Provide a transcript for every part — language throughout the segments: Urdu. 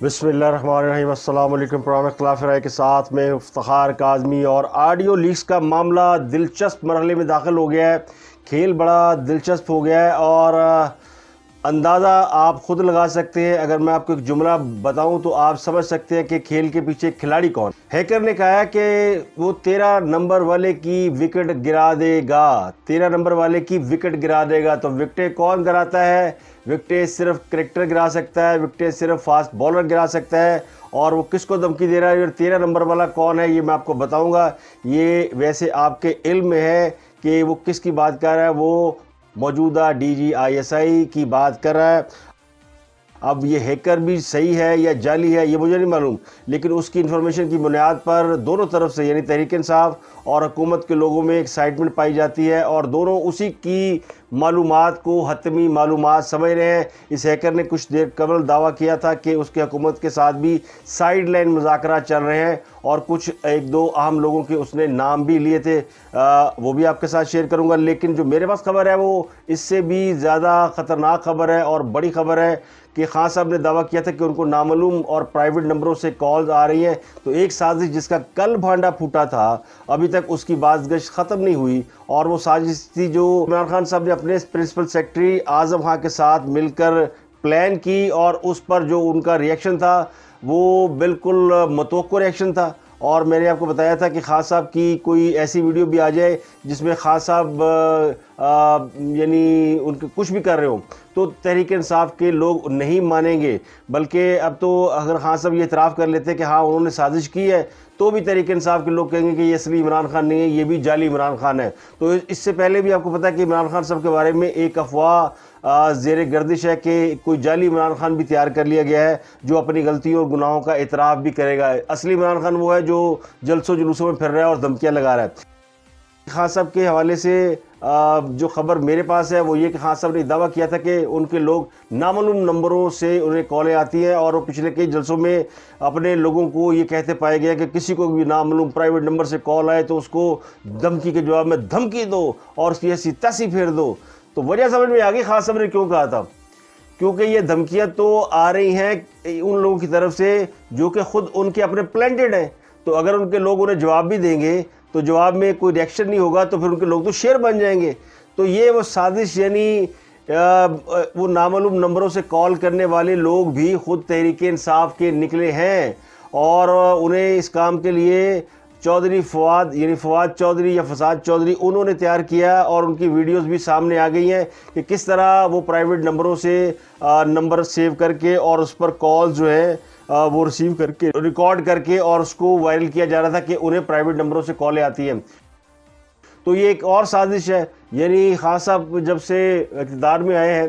بسم اللہ الرحمن الرحیم۔ السلام علیکم۔ پروگرام اختلاف رائے کے ساتھ میں افتخار کاظمی، اور آڈیو لیکس کا معاملہ دلچسپ مرحلے میں داخل ہو گیا ہے۔ کھیل بڑا دلچسپ ہو گیا ہے اور اندازہ آپ خود لگا سکتے ہیں۔ اگر میں آپ کو ایک جملہ بتاؤں تو آپ سمجھ سکتے ہیں کہ کھیل کے پیچھے کھلاڑی کون۔ ہیکر نے کہا ہے کہ وہ 13 نمبر والے کی وکٹ گرا دے گا، 13 نمبر والے کی وکٹ گرا دے گا۔ تو وکٹیں کون گراتا ہے؟ وکٹیں صرف کرکٹر گرا سکتا ہے، وکٹیں صرف فاسٹ بالر گرا سکتا ہے۔ اور وہ کس کو دھمکی دے رہا ہے اور 13 نمبر والا کون ہے، یہ میں آپ کو بتاؤں گا۔ یہ ویسے آپ کے علم میں ہے کہ وہ کس کی بات کر رہا ہے۔ وہ موجودہ DGI کی بات کر رہا ہے۔ اب یہ ہیکر بھی صحیح ہے یا جعلی ہے یہ مجھے نہیں معلوم، لیکن اس کی انفارمیشن کی بنیاد پر دونوں طرف سے یعنی تحریک انصاف اور حکومت کے لوگوں میں ایکسائٹمنٹ پائی جاتی ہے، اور دونوں اسی کی معلومات کو حتمی معلومات سمجھ رہے ہیں۔ اس ہیکر نے کچھ دیر قبل دعویٰ کیا تھا کہ اس کے حکومت کے ساتھ بھی سائیڈ لائن مذاکرات چل رہے ہیں، اور کچھ ایک دو اہم لوگوں کے اس نے نام بھی لیے تھے، وہ بھی آپ کے ساتھ شیئر کروں گا۔ لیکن جو میرے پاس خبر ہے وہ اس سے بھی زیادہ خطرناک خبر ہے اور بڑی خبر ہے کہ خان صاحب نے دعویٰ کیا تھا کہ ان کو نامعلوم اور پرائیویٹ نمبروں سے کالز آ رہی ہیں۔ تو ایک سازش جس کا کل بھانڈا پھوٹا تھا، ابھی تک اس کی بازگشت ختم نہیں ہوئی، اور وہ سازش تھی جو عمران خان صاحب نے اپنے پرنسپل سیکرٹری اعظم خان کے ساتھ مل کر پلان کی، اور اس پر جو ان کا ریئیکشن تھا وہ بالکل متوقع ریئیکشن تھا۔ اور میں نے آپ کو بتایا تھا کہ خان صاحب کی کوئی ایسی ویڈیو بھی آ جائے جس میں خان صاحب یعنی ان کے کچھ بھی کر رہے ہوں تو تحریک انصاف کے لوگ نہیں مانیں گے، بلکہ اب تو اگر خان صاحب یہ اعتراف کر لیتے کہ ہاں انہوں نے سازش کی ہے تو بھی تحریک انصاف کے لوگ کہیں گے کہ یہ اصلی عمران خان نہیں ہے، یہ بھی جعلی عمران خان ہے۔ تو اس سے پہلے بھی آپ کو پتا ہے کہ عمران خان صاحب کے بارے میں ایک افواہ زیر گردش ہے کہ کوئی جعلی عمران خان بھی تیار کر لیا گیا ہے جو اپنی غلطیوں اور گناہوں کا اعتراف بھی کرے گا۔ اصلی عمران خان وہ ہے جو جلسوں جلوسوں میں پھر رہا ہے اور دھمکیاں لگا رہا ہے۔ خان صاحب کے حوالے سے جو خبر میرے پاس ہے وہ یہ کہ خان صاحب نے دعویٰ کیا تھا کہ ان کے لوگ نامعلوم نمبروں سے انہیں کالیں آتی ہیں، اور وہ پچھلے کئی جلسوں میں اپنے لوگوں کو یہ کہتے پائے گئے کہ کسی کو بھی نامعلوم پرائیویٹ نمبر سے کال آئے تو اس کو دھمکی کے جواب میں دھمکی دو اور اس کی ایسی تیسی پھیر دو۔ تو وجہ سمجھ میں آ گئی خان صاحب نے کیوں کہا تھا، کیونکہ یہ دھمکیاں تو آ رہی ہیں ان لوگوں کی طرف سے جو کہ خود ان کے اپنے پلانٹڈ ہیں۔ تو اگر ان کے لوگ انہیں جواب بھی دیں گے تو جواب میں کوئی ریئیکشن نہیں ہوگا تو پھر ان کے لوگ تو شیر بن جائیں گے۔ تو یہ وہ سازش یعنی وہ نامعلوم نمبروں سے کال کرنے والے لوگ بھی خود تحریک انصاف کے نکلے ہیں، اور انہیں اس کام کے لیے چودھری فواد یعنی فواد چودھری یا فساد چودھری انہوں نے تیار کیا، اور ان کی ویڈیوز بھی سامنے آ گئی ہیں کہ کس طرح وہ پرائیویٹ نمبروں سے نمبر سیو کر کے اور اس پر کال جو ہے وہ ریسیو کر کے ریکارڈ کر کے اور اس کو وائرل کیا جا رہا تھا کہ انہیں پرائیویٹ نمبروں سے کالیں آتی ہیں۔ تو یہ ایک اور سازش ہے۔ یعنی خان صاحب جب سے اقتدار میں آئے ہیں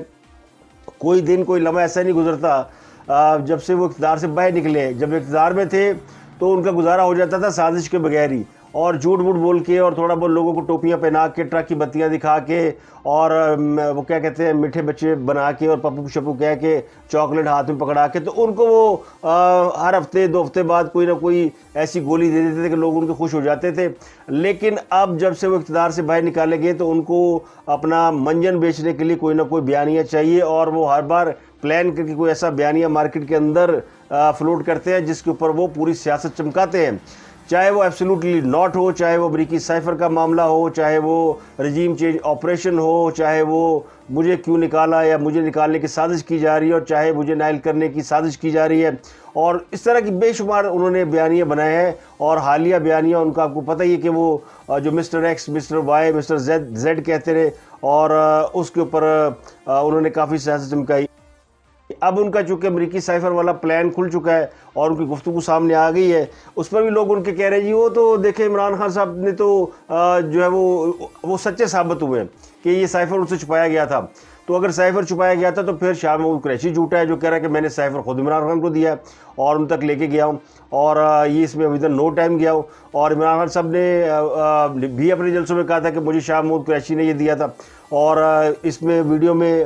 کوئی دن کوئی لمحہ ایسا نہیں گزرتا جب سے وہ اقتدار سے باہر نکلے۔ جب اقتدار میں تھے تو ان کا گزارا ہو جاتا تھا سازش کے بغیر ہی، اور جھوٹ موٹ بول کے اور تھوڑا بہت لوگوں کو ٹوپیاں پہنا کے ٹرک کی بتیاں دکھا کے اور وہ کیا کہتے ہیں میٹھے بچے بنا کے اور پپو شپو کہہ کے چاکلیٹ ہاتھ میں پکڑا کے، تو ان کو وہ ہر ہفتے 2 ہفتے بعد کوئی نہ کوئی ایسی گولی دے دیتے تھے کہ لوگ ان کے خوش ہو جاتے تھے۔ لیکن اب جب سے وہ اقتدار سے باہر نکالے گئے تو ان کو اپنا منجن بیچنے کے لیے کوئی نہ کوئی بیانیہ چاہیے، اور وہ ہر بار پلان کر کے کوئی ایسا بیانیہ مارکیٹ کے اندر فلوٹ کرتے ہیں جس کے اوپر وہ پوری سیاست چمکاتے ہیں، چاہے وہ ایبسولوٹلی ناٹ ہو، چاہے وہ امریکی سائفر کا معاملہ ہو، چاہے وہ رجیم چینج آپریشن ہو، چاہے وہ مجھے کیوں نکالا یا مجھے نکالنے کی سازش کی جا رہی ہے، اور چاہے مجھے نائل کرنے کی سازش کی جا رہی ہے، اور اس طرح کی بے شمار انہوں نے بیانیے بنائے ہیں۔ اور حالیہ بیانیہ ان کا آپ کو پتہ ہی ہے کہ وہ جو mister X mister Y mister Z کہتے رہے، اور اس کے اوپر انہوں نے کافی سیاست چمکائی۔ اب ان کا چونکہ امریکی سائفر والا پلان کھل چکا ہے اور ان کی گفتگو سامنے آ گئی ہے، اس پر بھی لوگ ان کے کہہ رہے ہیں جی وہ تو دیکھیں عمران خان صاحب نے تو جو ہے وہ سچے ثابت ہوئے ہیں کہ یہ سائفر ان سے چھپایا گیا تھا۔ تو اگر سائفر چھپایا گیا تھا تو پھر شاہ محمود قریشی جھوٹا ہے جو کہہ رہا ہے کہ میں نے سائفر خود عمران خان کو دیا ہے اور ان تک لے کے گیا ہوں، اور یہ اس میں ابھی نو ٹائم گیا ہوں، اور عمران خان صاحب نے بھی اپنے جلسوں میں کہا تھا کہ مجھے شاہ محمود قریشی نے یہ دیا تھا، اور اس میں ویڈیو میں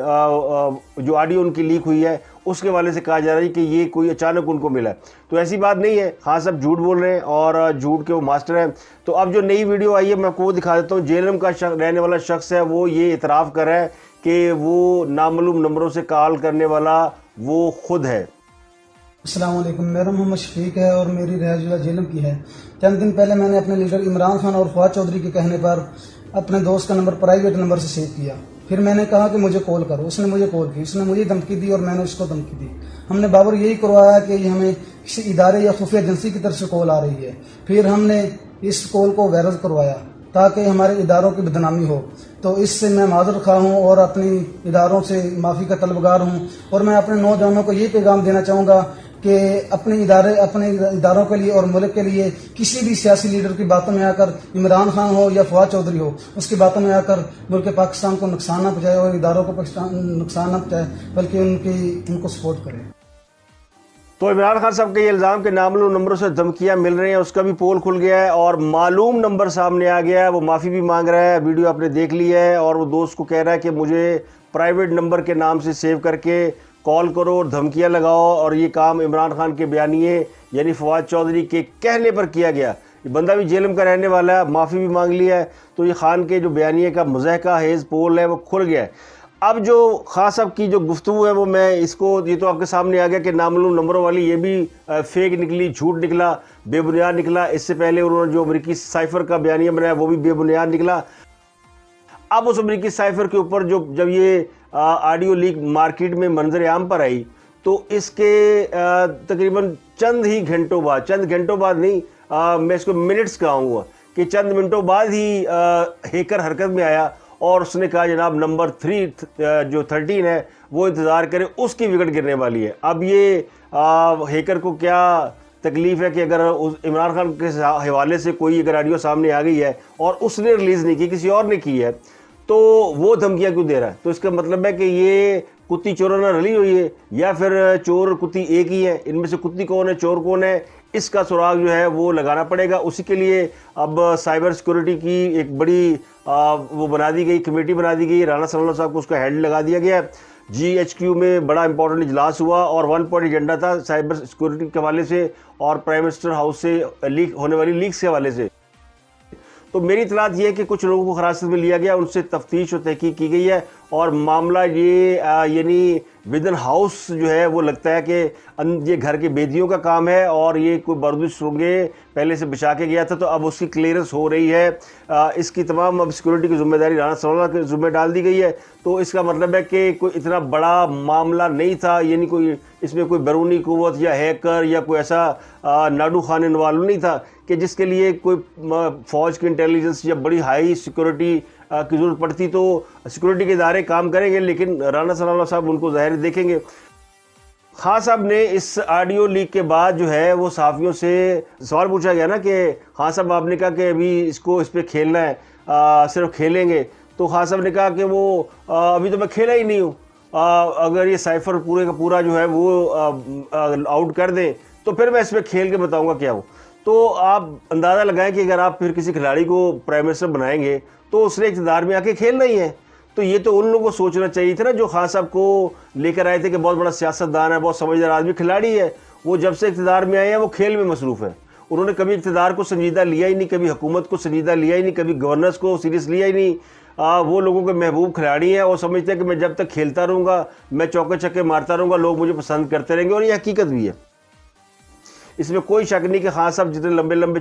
جو آڈیو ان کی لیک ہوئی ہے اس کے والے سے کہا جا رہا ہے کہ یہ کوئی اچانک ان کو ملا ہے۔ تو ایسی بات نہیں ہے، خان صاحب جھوٹ بول رہے ہیں اور جھوٹ کے وہ ماسٹر ہیں۔ تو اب جو نئی ویڈیو آئی ہے میں آپ کو وہ دکھا دیتا ہوں۔ جیلم کا رہنے والا شخص ہے، وہ یہ اعتراف کر رہا ہے کہ وہ نامعلوم نمبروں سے کال کرنے والا وہ خود ہے۔ السلام علیکم، میرا محمد شفیق ہے اور میری رہائش ضلع جہلم کی ہے۔ چند دن پہلے میں نے اپنے لیڈر عمران خان اور فواد چودھری کے کہنے پر اپنے دوست کا نمبر پرائیویٹ نمبر سے سیو کیا۔ پھر میں نے کہا کہ مجھے کال کرو، اس نے مجھے کال کی، اس نے مجھے دھمکی دی اور میں نے اس کو دھمکی دی۔ ہم نے بابر یہی کروایا کہ یہ ہمیں کسی ادارے یا خفیہ ایجنسی کی طرف سے کال آ رہی ہے۔ پھر ہم نے اس کال کو وائرل کروایا تاکہ ہمارے اداروں کی بدنامی ہو۔ تو اس سے میں معذرت خواہ ہوں اور اپنی اداروں سے معافی کا طلبگار ہوں، اور میں اپنے نوجوانوں کو یہ پیغام دینا چاہوں گا کہ اپنے اداروں کے لیے اور ملک کے لیے کسی بھی سیاسی لیڈر کی باتوں میں آ کر، عمران خان ہو یا فواد چودھری ہو، اس کی باتوں میں آ کر ملک پاکستان کو نقصان نہ پہنچائے اور اداروں کو نقصان نہ پہنچائے، بلکہ ان کو سپورٹ کرے۔ تو عمران خان صاحب کے یہ الزام کے نامعلوم نمبروں سے دھمکیاں مل رہی ہیں، اس کا بھی پول کھل گیا ہے اور معلوم نمبر سامنے آ گیا ہے، وہ معافی بھی مانگ رہا ہے، ویڈیو آپ نے دیکھ لی ہے، اور وہ دوست کو کہہ رہا ہے کہ مجھے پرائیویٹ نمبر کے نام سے سیو کر کے کال کرو اور دھمکیاں لگاؤ، اور یہ کام عمران خان کے بیانیے یعنی فواد چودھری کے کہنے پر کیا گیا۔ یہ بندہ بھی جہلم کا رہنے والا ہے، معافی بھی مانگ لیا ہے، تو یہ خان کے جو بیانیے کا مضحکہ خیز پول ہے وہ کھل گیا ہے۔ اب جو خان صاحب کی جو گفتگو ہے وہ میں اس کو، یہ تو آپ کے سامنے آ گیا کہ نامعلوم نمبروں والی یہ بھی فیک نکلی، جھوٹ نکلا، بے بنیاد نکلا۔ اس سے پہلے انہوں نے جو امریکی سائفر کا بیانیہ بنایا وہ بھی بے بنیاد نکلا۔ اب اس امریکی سائفر کے اوپر جب یہ آڈیو لیک مارکیٹ میں منظر عام پر آئی تو اس کے تقریباً چند گھنٹوں بعد نہیں، میں اس کو منٹس کہوں گا کہ چند منٹوں بعد ہی ہیکر حرکت میں آیا اور اس نے کہا جناب نمبر 3 جو 13 ہے وہ انتظار کرے، اس کی وکٹ گرنے والی ہے۔ اب یہ ہیکر کو کیا تکلیف ہے کہ اگر عمران خان کے حوالے سے کوئی اگر آڈیو سامنے آ گئی ہے اور اس نے ریلیز نہیں کی، کسی اور نے کی ہے، تو وہ دھمکیاں کیوں دے رہا ہے؟ تو اس کا مطلب ہے کہ یہ کتی چورانہ رلی ہوئی ہے، یا پھر چور اور کتی ایک ہی ہے؟ ان میں سے کتی کون ہے، چور کون ہے، اس کا سراغ جو ہے وہ لگانا پڑے گا۔ اسی کے لیے اب سائبر سیکورٹی کی ایک بڑی وہ بنا دی گئی، کمیٹی بنا دی گئی، رانا ثناء اللہ صاحب کو اس کا ہیڈ لگا دیا گیا۔ GHQ میں بڑا امپورٹنٹ اجلاس ہوا اور 1 پوائنٹ ایجنڈا تھا سائبر سیکورٹی کے حوالے سے اور پرائم منسٹر ہاؤس سے لیک ہونے والی لیکس کے حوالے سے۔ تو میری اطلاعات یہ ہے کہ کچھ لوگوں کو حراست میں لیا گیا، ان سے تفتیش و تحقیق کی گئی ہے، اور معاملہ یہ یعنی ودن ہاؤس جو ہے وہ لگتا ہے کہ یہ گھر کے بیدیوں کا کام ہے، اور یہ کوئی بارودی سرنگیں پہلے سے بچا کے گیا تھا، تو اب اس کی کلیئرنس ہو رہی ہے۔ اس کی تمام اب سیکورٹی کی ذمہ داری رانا ثناء اللہ کے ذمہ ڈال دی گئی ہے۔ تو اس کا مطلب ہے کہ کوئی اتنا بڑا معاملہ نہیں تھا، یعنی کوئی اس میں کوئی بیرونی قوت یا ہیکر یا کوئی ایسا ناڈو خان انوالو نہیں تھا کہ جس کے لیے کوئی فوج کی انٹیلیجنس یا بڑی ہائی سیکورٹی کی ضرورت پڑتی۔ تو سیکورٹی کے ادارے کام کریں گے، لیکن رانا ثناء اللہ صاحب ان کو ظاہر دیکھیں گے۔ خان صاحب نے اس آڈیو لیک کے بعد جو ہے وہ صحافیوں سے سوال پوچھا گیا نا کہ خان صاحب آپ نے کہا کہ ابھی اس پہ کھیلنا ہے، صرف کھیلیں گے، تو خان صاحب نے کہا کہ وہ ابھی تو میں کھیلا ہی نہیں ہوں، اگر یہ سائفر پورے کا پورا جو ہے وہ آؤٹ کر دیں تو پھر میں اس پہ کھیل کے بتاؤں گا کیا ہوں۔ تو آپ اندازہ لگائیں کہ اگر آپ پھر کسی کھلاڑی کو پرائم منسٹر بنائیں گے تو اس نے اقتدار میں آ کے کھیلنا ہی ہے۔ تو یہ تو ان لوگوں کو سوچنا چاہیے تھا نا جو خان صاحب کو لے کر آئے تھے کہ بہت بڑا سیاستدان ہے، بہت سمجھدار آدمی، کھلاڑی ہے، وہ جب سے اقتدار میں آئے ہیں وہ کھیل میں مصروف ہے۔ انہوں نے کبھی اقتدار کو سنجیدہ لیا ہی نہیں، کبھی حکومت کو سنجیدہ لیا ہی نہیں، کبھی گورننس کو سیریس لیا ہی نہیں۔ وہ لوگوں کے محبوب کھلاڑی ہیں، وہ سمجھتے ہیں کہ میں جب تک کھیلتا رہوں گا، میں چوکے چھکے مارتا رہوں گا، لوگ مجھے پسند کرتے رہیں گے، اور یہ حقیقت بھی ہے۔ اس میں کوئی شک نہیں کہ خان صاحب جتنے لمبے لمبے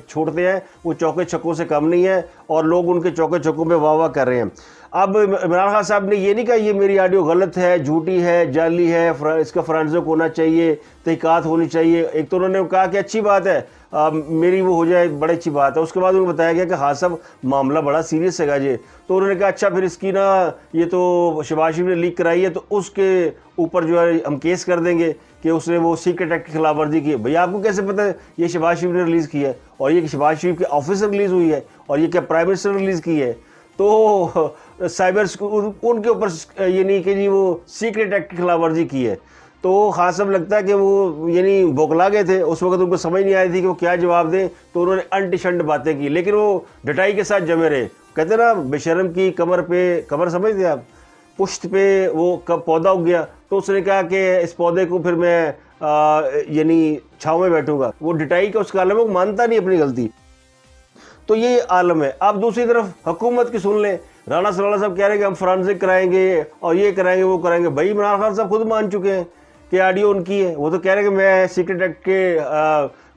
چھوڑتے ہیں وہ چوکے چھکوں سے کم نہیں ہے، اور لوگ ان کے چوکے چھکوں پہ واہ واہ کر رہے ہیں۔ اب عمران خان صاحب نے یہ نہیں کہا یہ میری آڈیو غلط ہے، جھوٹی ہے، جعلی ہے، اس کا فرانزک ہونا چاہیے، تحقیقات ہونی چاہیے۔ ایک تو انہوں نے کہا کہ اچھی بات ہے، میری وہ ہو جائے، بڑی اچھی بات ہے۔ اس کے بعد انہوں نے بتایا گیا کہ خان صاحب معاملہ بڑا سیریس ہے گا جی۔ تو انہوں نے کہا اچھا پھر اس کی نا یہ تو شہباز شریف نے لیک کرائی ہے تو اس کے اوپر جو ہے ہم کیس کر دیں گے کہ اس نے وہ سیکرٹ ایکٹ کی خلاف ورزی کی ہے۔ بھئی آپ کو کیسے پتہ ہے یہ شہباز شریف نے ریلیز کی ہے، اور یہ شہباز شریف کے آفس سے ریلیز ہوئی ہے، اور یہ کیا پرائم منسٹر نے ریلیز کی ہے؟ تو سائبر ان کے اوپر یعنی کہ جی وہ سیکرٹ ایکٹ کی خلاف ورزی کی ہے۔ تو خان صاحب لگتا ہے کہ وہ یعنی بوکلا گئے تھے اس وقت، ان کو سمجھ نہیں آئی تھی کہ وہ کیا جواب دیں، تو انہوں نے انٹی شنٹ باتیں کی، لیکن وہ ڈٹائی کے ساتھ جمے رہے۔ کہتے نا بے شرم کی کمر پہ، کمر سمجھتے آپ، پشت پہ وہ پودا اگ گیا، تو اس نے کہا کہ اس پودے کو پھر میں یعنی چھاؤں میں بیٹھوں گا۔ وہ ڈٹائی کا اس کا عالم ہے، وہ مانتا نہیں اپنی غلطی۔ تو یہ عالم ہے۔ آپ دوسری طرف حکومت کی سن لیں، رانا ثناء اللہ صاحب کہہ رہے ہیں کہ ہم فرانزک کرائیں گے اور یہ کرائیں گے وہ کرائیں گے۔ بھائی عمران خان صاحب خود مان چکے ہیں کہ آڈیو ان کی ہے. وہ تو کہہ رہے ہیں کہ میں سیکرٹ ایکٹ کے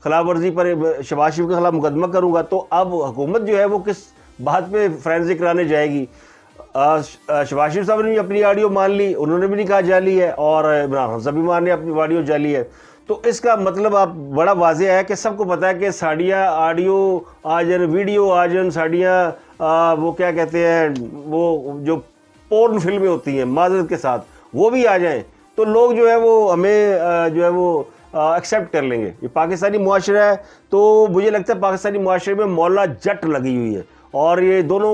خلاف ورزی پر شہباز شریف کے خلاف مقدمہ کروں گا. تو اب حکومت جو ہے وہ کس بات پہ فورینسک کرانے جائے گی؟ شہباز شریف صاحب نے بھی اپنی آڈیو مان لی, انہوں نے بھی نہیں کہا جعلی ہے, اور عمران خان صاحب بھی مان رہے اپنی آڈیو جعلی ہے. تو اس کا مطلب آپ بڑا واضح ہے کہ سب کو پتہ ہے کہ ساڑیاں آڈیو آ جائیں, ویڈیو آ جائیں, ساڑیاں وہ کیا کہتے ہیں وہ جو پورن فلمیں ہوتی ہیں معذرت کے ساتھ وہ بھی آ جائیں, تو لوگ جو ہے وہ ہمیں جو ہے وہ ایکسیپٹ کر لیں گے. یہ پاکستانی معاشرہ ہے, تو مجھے لگتا ہے پاکستانی معاشرے میں مولا جٹ لگی ہوئی ہے, اور یہ دونوں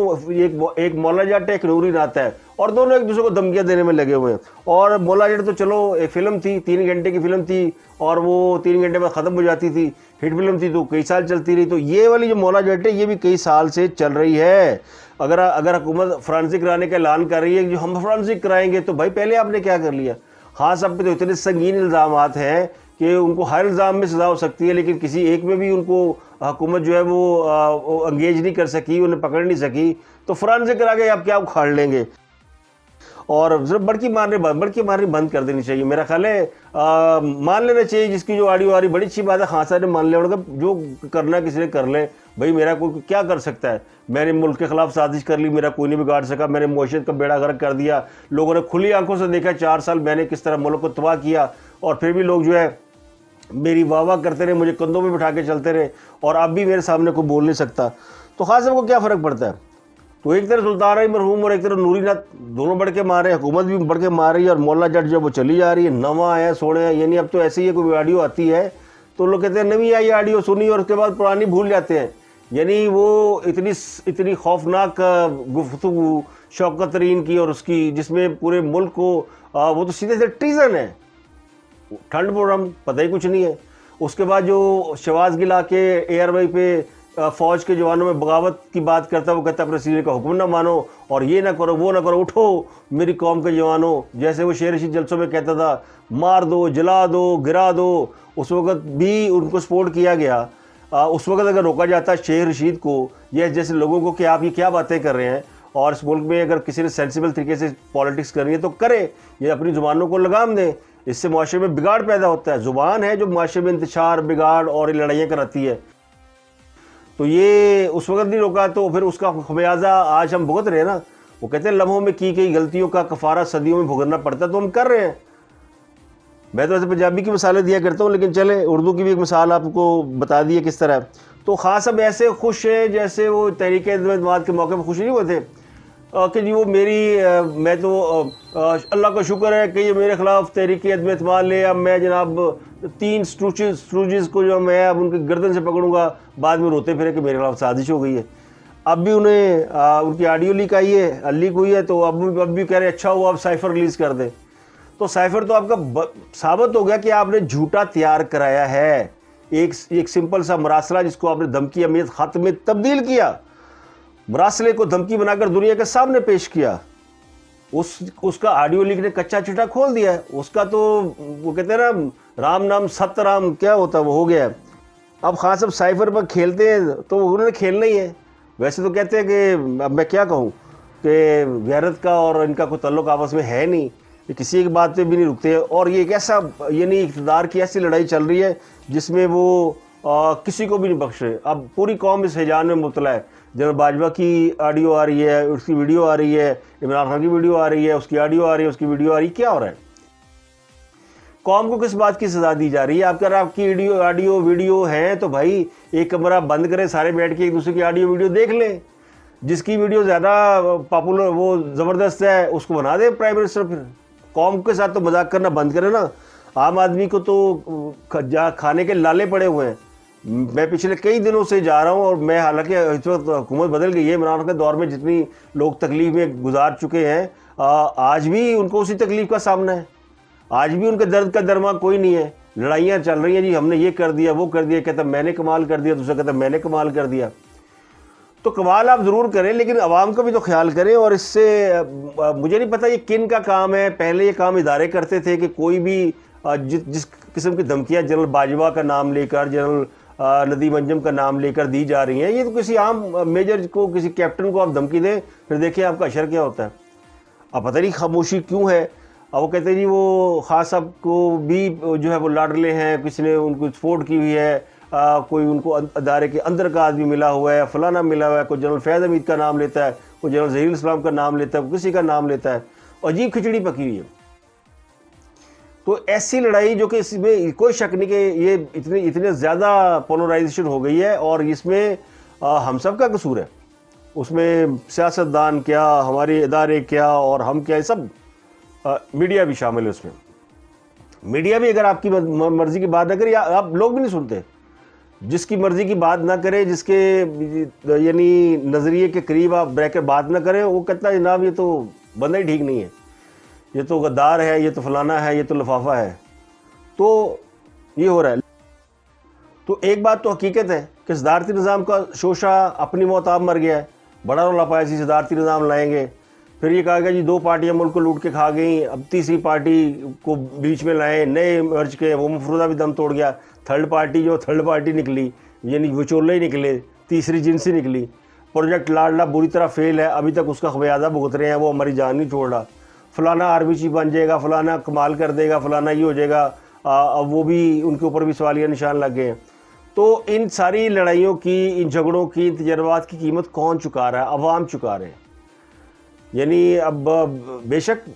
ایک مولا جٹ ہے, ایک نوری نعت ہے, اور دونوں ایک دوسرے کو دھمکیاں دینے میں لگے ہوئے ہیں. اور مولا جٹ تو چلو ایک فلم تھی, 3 گھنٹے کی فلم تھی, اور وہ 3 گھنٹے میں ختم ہو جاتی تھی, ہٹ فلم تھی تو کئی سال چلتی رہی. تو یہ والی جو مولا جٹ ہے یہ بھی کئی سال سے چل رہی ہے. اگر حکومت فرانسک کرانے کا اعلان کر رہی ہے کہ جو ہم فرانسک کرائیں گے, تو بھائی پہلے آپ نے کیا کر لیا؟ ہاں سب پہ تو اتنے سنگین الزامات ہیں کہ ان کو ہر الزام میں سزا ہو سکتی ہے, لیکن کسی ایک میں بھی ان کو حکومت جو ہے وہ انگیج نہیں کر سکی, انہیں پکڑ نہیں سکی. تو فرانسک کرا کے آپ کیا اکھاڑ لیں گے؟ اور ضرور بڑکی مارنے بند کر دینی چاہیے. میرا خیال ہے مان لینا چاہیے جس کی جو آڈیو آ رہی, بڑی اچھی بات ہے, خان صاحب نے مان لیا, جو کرنا کسی نے کر لے. بھائی میرا کوئی کیا کر سکتا ہے؟ میں نے ملک کے خلاف سازش کر لی, میرا کوئی نہیں بگاڑ سکا. میں نے معیشت کا بیڑا غرق کر دیا, لوگوں نے کھلی آنکھوں سے دیکھا 4 سال میں نے کس طرح ملک کو تباہ کیا, اور پھر بھی لوگ جو ہے میری واہ واہ کرتے رہے, مجھے کندھوں میں بٹھا کے چلتے رہے, اور اب بھی میرے سامنے کوئی بول نہیں سکتا. تو خان صاحب کو کیا فرق پڑتا ہے؟ تو ایک طرف سلطان رائی مرحوم اور ایک طرف نوری نعت, دونوں بڑھ کے مار رہے ہیں, حکومت بھی بڑھ کے مار رہی ہے, اور مولا جٹ جو وہ چلی جا رہی ہے. نواں ہے سوڑے ہیں, یعنی اب تو ایسے ہی کوئی آڈیو آتی ہے تو لوگ کہتے ہیں نویں آئی آڈیو سنی, اور اس کے بعد پرانی بھول جاتے ہیں. یعنی وہ اتنی خوفناک گفتگو شوکت ترین کی, اور اس کی جس میں پورے ملک کو وہ تو سیدھے سے ٹریزن ہے, ٹھنڈ پروگرام پتہ ہی کچھ نہیں ہے. اس کے بعد جو شواز گل آ کے اے آر وائی پہ فوج کے جوانوں میں بغاوت کی بات کرتا ہے, وہ کہتا ہے اپنے سینئر کا حکم نہ مانو, اور یہ نہ کرو وہ نہ کرو, اٹھو میری قوم کے جوانوں. جیسے وہ شیر رشید جلسوں میں کہتا تھا مار دو, جلا دو, گرا دو. اس وقت بھی ان کو سپورٹ کیا گیا. اس وقت اگر روکا جاتا شیر رشید کو یا جیسے لوگوں کو کہ آپ یہ کیا باتیں کر رہے ہیں, اور اس ملک میں اگر کسی نے سینسیبل طریقے سے پالیٹکس کرنی ہے تو کرے, یہ اپنی زبانوں کو لگام دیں. اس سے معاشرے میں بگاڑ پیدا ہوتا ہے. زبان ہے جو معاشرے میں انتشار, بگاڑ اور لڑائیاں کراتی ہے. تو یہ اس وقت نہیں روکا, تو پھر اس کا خمیازہ آج ہم بھگت رہے ہیں نا. وہ کہتے ہیں لمحوں میں کی گئی غلطیوں کا کفارہ صدیوں میں بھگتنا پڑتا ہے, تو ہم کر رہے ہیں. میں تو ایسے پنجابی کی مثالیں دیا کرتا ہوں, لیکن چلے اردو کی بھی ایک مثال آپ کو بتا دی ہے کس طرح. تو خاص اب ایسے خوش ہیں جیسے وہ تحریک عدم اعتماد کے موقع پہ خوش نہیں ہوئے تھے کہ جی وہ میں تو اللہ کا شکر ہے کہ یہ میرے خلاف تحریک عدم اعتماد لے, اب میں جناب 3 سٹروجز کو جو میں اب ان کی گردن سے پکڑوں گا, بعد میں روتے پھرے کہ میرے خلاف سازش ہو گئی ہے. اب بھی انہیں ان کی آڈیو لیک آئی ہے, لیک ہوئی ہے, تو اب بھی کہہ رہے اچھا ہوا اب سائفر ریلیز کر دیں. تو سائفر تو آپ کا ثابت ہو گیا کہ آپ نے جھوٹا تیار کرایا ہے. ایک سمپل سا مراسلہ جس کو آپ نے دھمکی امیت خط میں تبدیل کیا, مراسلے کو دھمکی بنا کر دنیا کے سامنے پیش کیا. اس کا آڈیو لیک نے کچا چٹا کھول دیا ہے. اس کا تو وہ کہتے ہیں نا رام نام ست رام کیا ہوتا وہ ہو گیا ہے. اب خان صاحب سائفر پر کھیلتے ہیں تو انہوں نے کھیلنا ہی ہے. ویسے تو کہتے ہیں کہ اب میں کیا کہوں کہ غیرت کا اور ان کا کوئی تعلق آپس میں ہے نہیں, کسی ایک بات پہ بھی نہیں رکتے. اور یہ ایک ایسا یعنی اقتدار کی ایسی لڑائی چل رہی ہے جس میں وہ کسی کو بھی نہیں بخش رہے. اب پوری قوم اس ہیجان میں مبتلا ہے. جنرل باجوہ کی آڈیو آ رہی ہے, اس کی ویڈیو آ رہی ہے, عمران خان کی ویڈیو آ رہی ہے, اس کی آڈیو آ رہی ہے, اس کی ویڈیو آ رہی ہے. کیا ہو رہا ہے؟ قوم کو کس بات کی سزا دی جا رہی ہے؟ آپ کی آڈیو ویڈیو ہیں تو بھائی ایک کمرہ بند کریں, سارے بیٹھ کے ایک دوسرے کی آڈیو ویڈیو دیکھ لیں. جس کی ویڈیو زیادہ پاپولر وہ زبردست ہے اس کو بنا دیں پرائم منسٹر. پھر قوم کے ساتھ تو مذاق کرنا بند کریں نا. عام آدمی کو تو کھانے کے لالے پڑے ہوئے ہیں. میں پچھلے کئی دنوں سے جا رہا ہوں, اور میں حالانکہ اس وقت حکومت بدل گئی ہے, عمران خان کے دور میں جتنی لوگ تکلیف میں گزار چکے ہیں آج بھی ان کو اسی تکلیف کا سامنا ہے. آج بھی ان کے درد کا درما کوئی نہیں ہے. لڑائیاں چل رہی ہیں, جی ہم نے یہ کر دیا وہ کر دیا, کہتا میں نے کمال کر دیا, دوسرا کہتا میں نے کمال کر دیا. تو کمال آپ ضرور کریں لیکن عوام کا بھی تو خیال کریں. اور اس سے مجھے نہیں پتہ یہ کن کا کام ہے. پہلے یہ کام ادارے کرتے تھے کہ کوئی بھی جس قسم کی دھمکیاں جنرل باجوہ کا نام لے کر, جنرل ندیم انجم کا نام لے کر دی جا رہی ہیں, یہ تو کسی عام میجر کو, کسی کیپٹن کو آپ دھمکی دیں, پھر دیکھیں آپ کا اشر کیا ہوتا ہے. اب پتہ نہیں خاموشی کیوں ہے. اور وہ کہتے ہیں جی وہ خان صاحب کو بھی جو ہے وہ لاڈلے ہیں, کسی نے ان کو سپورٹ کی ہوئی ہے, کوئی ان کو ادارے کے اندر کا آدمی ملا ہوا ہے, فلانا ملا ہوا ہے, کوئی جنرل فیض حمید کا نام لیتا ہے, کوئی جنرل ظہیر الاسلام کا نام لیتا ہے, کوئی کسی کا نام لیتا ہے, عجیب کھچڑی پکی ہوئی ہے. تو ایسی لڑائی جو کہ اس میں کوئی شک نہیں کہ یہ اتنے زیادہ پولرائزیشن ہو گئی ہے, اور اس میں ہم سب کا قصور ہے. اس میں سیاستدان کیا, ہمارے ادارے کیا, اور ہم کیا, سب میڈیا بھی شامل ہے اس میں. میڈیا بھی اگر آپ کی مرضی کی بات نہ کرے, آپ لوگ بھی نہیں سنتے, جس کی مرضی کی بات نہ کرے, جس کے یعنی نظریے کے قریب آپ رہ کر بات نہ کریں, وہ کہتا ہے جناب یہ تو بندہ ہی ٹھیک نہیں ہے, یہ تو غدار ہے, یہ تو فلانا ہے, یہ تو لفافہ ہے. تو یہ ہو رہا ہے. تو ایک بات تو حقیقت ہے کہ صدارتی نظام کا شوشہ اپنی موت آپ مر گیا ہے. بڑا رولا پایا سی صدارتی نظام لائیں گے, پھر یہ کہا گیا جی 2 پارٹیاں ملک کو لوٹ کے کھا گئیں, اب تیسری پارٹی کو بیچ میں لائیں, نئے مرج کے, وہ مفروضہ بھی دم توڑ گیا. تھرڈ پارٹی نکلی, یعنی وچولے ہی نکلے, تیسری جنسی نکلی. پروجیکٹ لاڈلا بری طرح فیل ہے, ابھی تک اس کا خمیازہ بھگت رہے ہیں, وہ ہماری جان نہیں چھوڑ رہا. فلانا آرمی چیف بن جائے گا, فلانا کمال کر دے گا, فلانا یہ ہو جائے گا, اب وہ بھی ان کے اوپر بھی سوالیہ نشان لگ گئے ہیں. تو ان ساری لڑائیوں کی, ان جھگڑوں کی, ان تجربات کی قیمت کون چکا رہا ہے؟ عوام چکا رہے ہیں. یعنی اب بے شک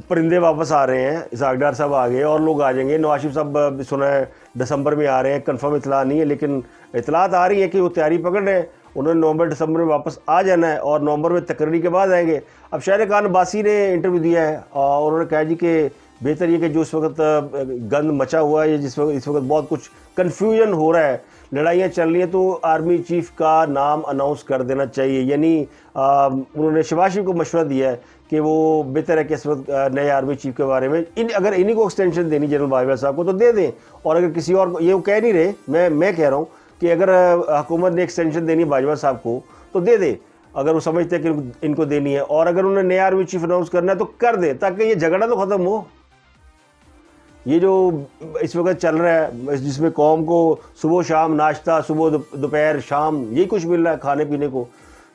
پرندے واپس آ رہے ہیں, اسحاق ڈار صاحب آ گئے, اور لوگ آ جائیں گے. نواز شریف صاحب سنا ہے دسمبر میں آ رہے ہیں, کنفرم اطلاع نہیں ہے, لیکن اطلاعات آ رہی ہیں کہ وہ تیاری پکڑ رہے ہیں. انہوں نے نومبر دسمبر میں واپس آ جانا ہے, اور نومبر میں تقرری کے بعد آئیں گے. اب شاہد خان عباسی نے انٹرویو دیا ہے, اور انہوں نے کہا جی کہ بہتر یہ کہ جو اس وقت گند مچا ہوا ہے, اس وقت بہت کچھ کنفیوژن ہو رہا ہے, لڑائیاں چل رہی ہیں, تو آرمی چیف کا نام اناؤنس کر دینا چاہیے. یعنی انہوں نے شہباز شریف کو مشورہ دیا ہے کہ وہ بہتر ہے کہ اس وقت نئے آرمی چیف کے بارے میں اگر انہی کو ایکسٹینشن دینی جنرل باجوہ صاحب کو تو دے دیں, اور اگر کسی اور کو, یہ وہ کہہ نہیں رہے, میں کہہ رہا ہوں کہ اگر حکومت نے ایکسٹینشن دینی باجوہ صاحب کو تو دے دے, اگر وہ سمجھتے ہیں کہ ان کو دینی ہے, اور اگر انہوں نے نیا آرمی چیف اناؤنس کرنا ہے تو کر دے, تاکہ یہ جھگڑا تو ختم ہو. یہ جو اس وقت چل رہا ہے, جس میں قوم کو صبح شام ناشتہ, صبح دوپہر شام یہی کچھ مل رہا ہے کھانے پینے کو,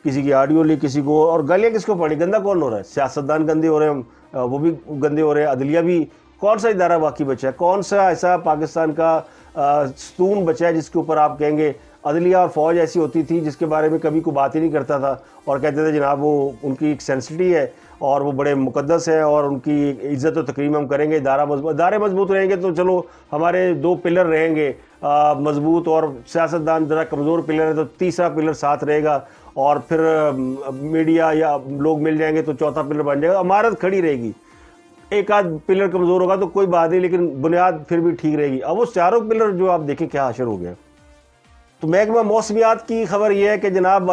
کسی کی آڈیو لی, کسی کو, اور گالیاں کس کو پڑی, گندا کون ہو رہا ہے؟ سیاستدان گندے ہو رہے ہیں, وہ بھی گندے ہو رہے ہیں, عدلیہ بھی. کون سا ادارہ باقی بچا ہے؟ کون سا ایسا پاکستان کا ستون بچا ہے جس کے اوپر آپ کہیں گے عدلیہ اور فوج ایسی ہوتی تھی جس کے بارے میں کبھی کوئی بات ہی نہیں کرتا تھا, اور کہتے تھے جناب وہ ان کی ایک سینسٹی ہے اور وہ بڑے مقدس ہیں, اور ان کی عزت و تکریم ہم کریں گے, ادارے مضبوط رہیں گے تو چلو ہمارے 2 پلر رہیں گے مضبوط, اور سیاستدان ذرا کمزور پلر ہے تو تیسرا پلر ساتھ رہے گا, اور پھر میڈیا یا لوگ مل جائیں گے تو چوتھا پلر بن جائے گا, عمارت کھڑی رہے گی. ایک آدھ پلر کمزور ہوگا تو کوئی بات نہیں, لیکن بنیاد پھر بھی ٹھیک رہے گی. اب وہ چاروں پلر جو آپ دیکھیں کیا حشر ہو گیا. تو محکمہ موسمیات کی خبر یہ ہے کہ جناب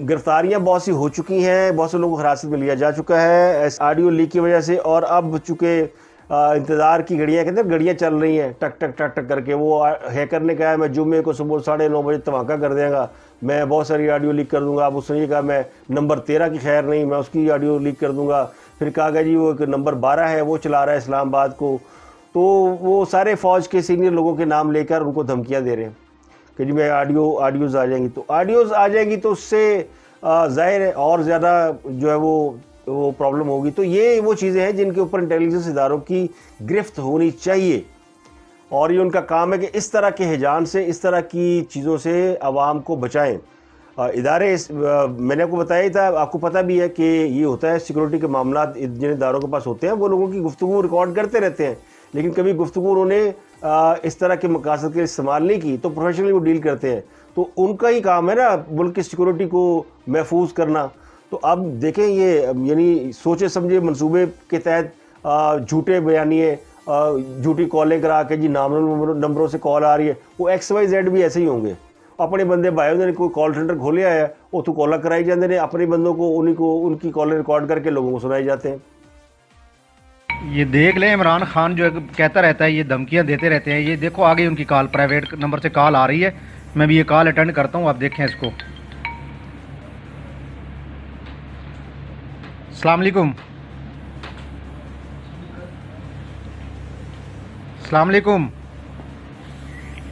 گرفتاریاں بہت سی ہو چکی ہیں, بہت سے لوگوں کو حراست میں لیا جا چکا ہے اس آڈیو لیک کی وجہ سے, اور اب چونکہ انتظار کی گھڑیاں, کہتے ہیں گھڑیاں چل رہی ہیں ٹک ٹک ٹک ٹک کر کے. وہ ہیکر نے کہا ہے میں جمعے کو صبح 9:30 بجے دھماکہ کر دیں گا, میں بہت ساری آڈیو لیک کر دوں گا. اب اس نے یہ کہا میں نمبر 13 کی خیر نہیں, میں اس کی آڈیو لیک کر دوں گا. پھر کہا گیا جی وہ ایک نمبر 12 ہے, وہ چلا رہا ہے اسلام آباد کو. تو وہ سارے فوج کے سینئر لوگوں کے نام لے کر ان کو دھمکیاں دے رہے ہیں کہ جی میں آڈیوز آ جائیں گی. تو آڈیوز آ جائیں گی تو اس سے ظاہر ہے اور زیادہ جو ہے وہ پرابلم ہوگی. تو یہ وہ چیزیں ہیں جن کے اوپر انٹیلیجنس اداروں کی گرفت ہونی چاہیے, اور یہ ان کا کام ہے کہ اس طرح کے ہیجان سے, اس طرح کی چیزوں سے عوام کو بچائیں. ادارے میں نے آپ کو بتایا ہی تھا, آپ کو پتہ بھی ہے کہ یہ ہوتا ہے سیکورٹی کے معاملات جن اداروں کے پاس ہوتے ہیں, وہ لوگوں کی گفتگو ریکارڈ کرتے رہتے ہیں, لیکن کبھی گفتگو انہوں نے اس طرح کے مقاصد کے استعمال نہیں کی, تو پروفیشنلی وہ ڈیل کرتے ہیں. تو ان کا ہی کام ہے نا ملک کی سیکورٹی کو محفوظ کرنا. تو اب دیکھیں یہ یعنی سوچے سمجھے منصوبے کے تحت جھوٹے بیانیے, جھوٹی کالیں کرا کے جی نامعلوم نمبروں سے کال آ رہی ہے. وہ XYZ بھی ایسے ہی ہوں گے, اپنے بندے بھائی نے کوئی کال سینٹر کھولیا ہے, وہ تو کالیں کرائی جاتے ہیں, اپنے بندوں کو ان کی کالیں ریکارڈ کر کے لوگوں کو سنائے جاتے ہیں. یہ دیکھ لیں عمران خان جو کہتا رہتا ہے, یہ دھمکیاں دیتے رہتے ہیں. یہ دیکھو آگے ان کی کال پرائیویٹ نمبر سے کال آ رہی ہے, میں بھی یہ کال اٹینڈ کرتا ہوں, آپ دیکھیں اس کو. السلام علیکم. السلام علیکم.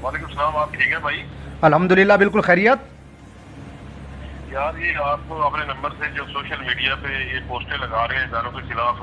وعلیکم السلام. آپ ٹھیک ہے بھائی؟ الحمدللہ بالکل خیریت. یار یہ آپ اپنے نمبر سے جو سوشل میڈیا پہ یہ پوسٹیں لگا رہے ہیں اداروں کے خلاف,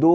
2